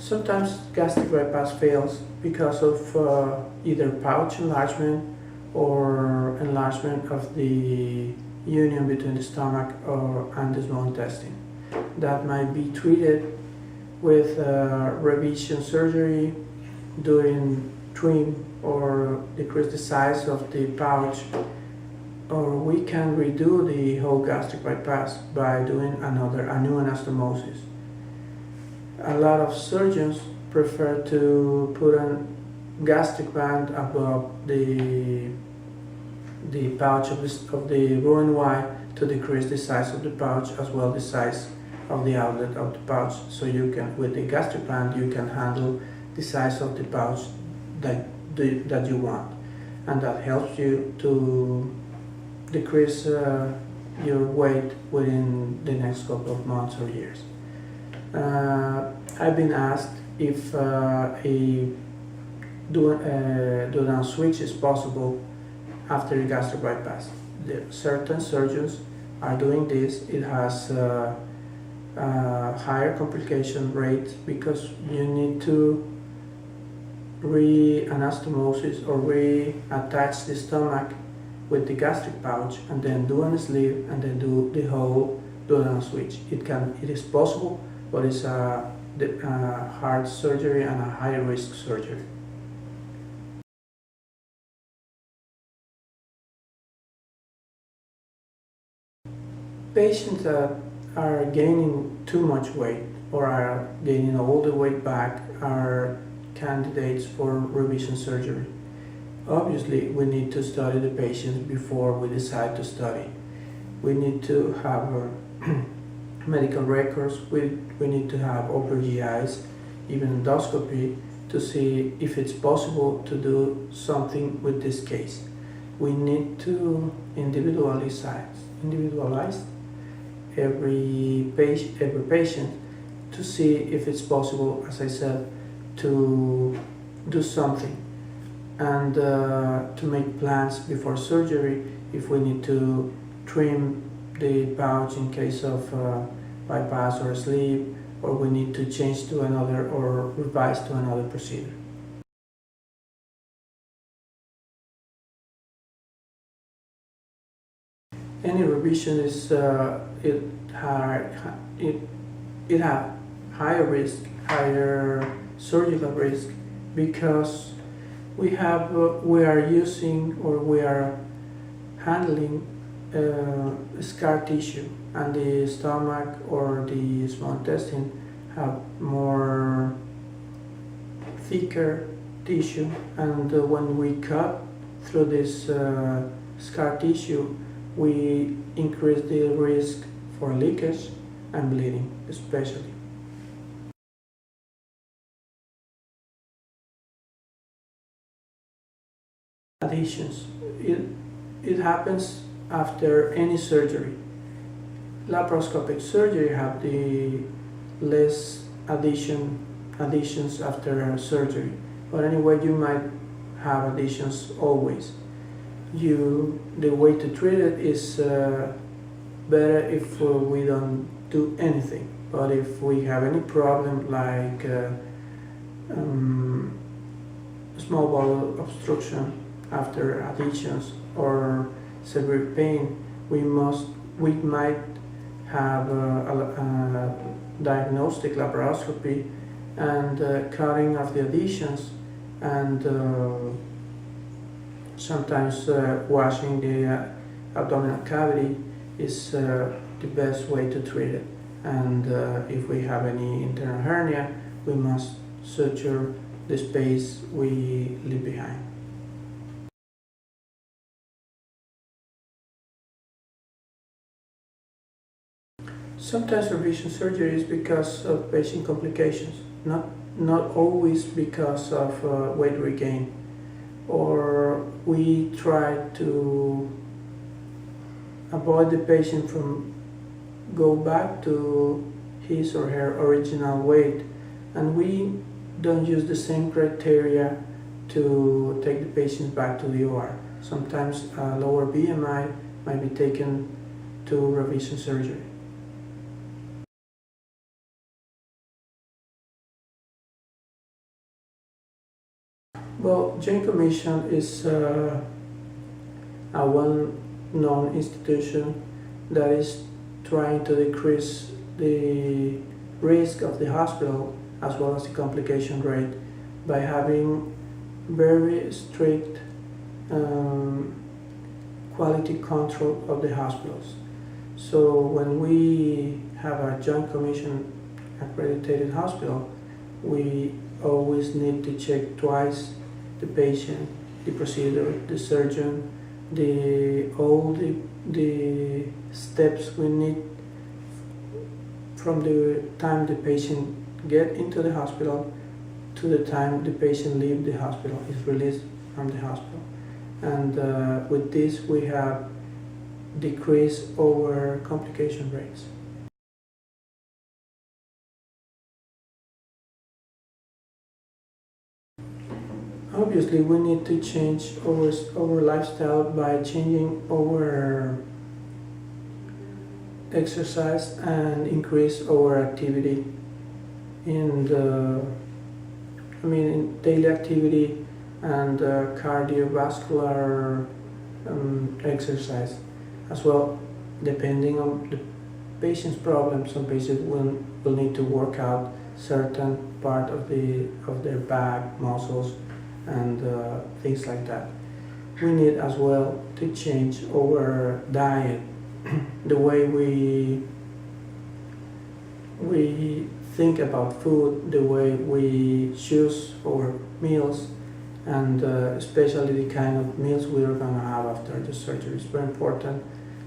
Sometimes gastric bypass fails because of either pouch enlargement or enlargement of the union between the stomach and the small intestine. That might be treated with revision surgery, doing trim or decrease the size of the pouch, or we can redo the whole gastric bypass by doing a new anastomosis. A lot of surgeons prefer to put a gastric band above the pouch of the Roux-en-Y to decrease the size of the pouch as well the size of the outlet of the pouch. So you can, with the gastric band, you can handle the size of the pouch that you want, and that helps you to decrease your weight within the next couple of months or years. I've been asked if a duodenal switch is possible after a gastric bypass. Certain surgeons are doing this. It has a higher complication rate because you need to re-anastomosis or reattach the stomach with the gastric pouch and then do a sleeve and then do the whole duodenal switch. It is possible, but it's a hard surgery and a high risk surgery. Patients that are gaining too much weight or are gaining all the weight back are candidates for revision surgery. Obviously, we need to study the patients before we decide to study. We need to have medical records, we need to have upper GIs, even endoscopy, to see if it's possible to do something with this case. We need to individualize every patient to see if it's possible, as I said, to do something and to make plans before surgery if we need to trim the pouch in case of bypass or sleeve, or we need to change to another or revise to another procedure. Any revision is it have higher risk, higher surgical risk, because we are using or we are handling scar tissue, and the stomach or the small intestine have more thicker tissue, and when we cut through this scar tissue, we increase the risk for leakage and bleeding, especially. Adhesions. It happens after any surgery. Laparoscopic surgery have the less adhesions after surgery, but anyway, you might have adhesions always. The way to treat it is better if we don't do anything, but if we have any problem like small bowel obstruction after adhesions or severe pain, we might have a diagnostic laparoscopy and cutting of the adhesions, and sometimes washing the abdominal cavity is the best way to treat it. And if we have any internal hernia, we must suture the space we leave behind. Sometimes revision surgery is because of patient complications, not always because of weight regain. Or we try to avoid the patient from go back to his or her original weight, and we don't use the same criteria to take the patient back to the OR. Sometimes a lower BMI might be taken to revision surgery. Well, Joint Commission is a well-known institution that is trying to decrease the risk of the hospital as well as the complication rate by having very strict quality control of the hospitals. So when we have a Joint Commission accredited hospital, we always need to check twice the patient, the procedure, the surgeon, all the steps we need from the time the patient get into the hospital to the time the patient leave the hospital, is released from the hospital. And with this we have decreased our complication rates. Obviously, we need to change our lifestyle by changing our exercise and increase our activity in daily activity and cardiovascular exercise as well. Depending on the patient's problem, some patients will need to work out certain part of their back muscles and things like that. We need as well to change our diet, the way we think about food, the way we choose our meals, and especially the kind of meals we are going to have after the surgery. It's very important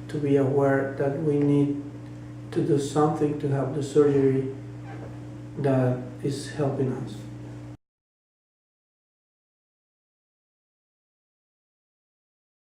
to be aware that we need to do something to help the surgery that is helping us.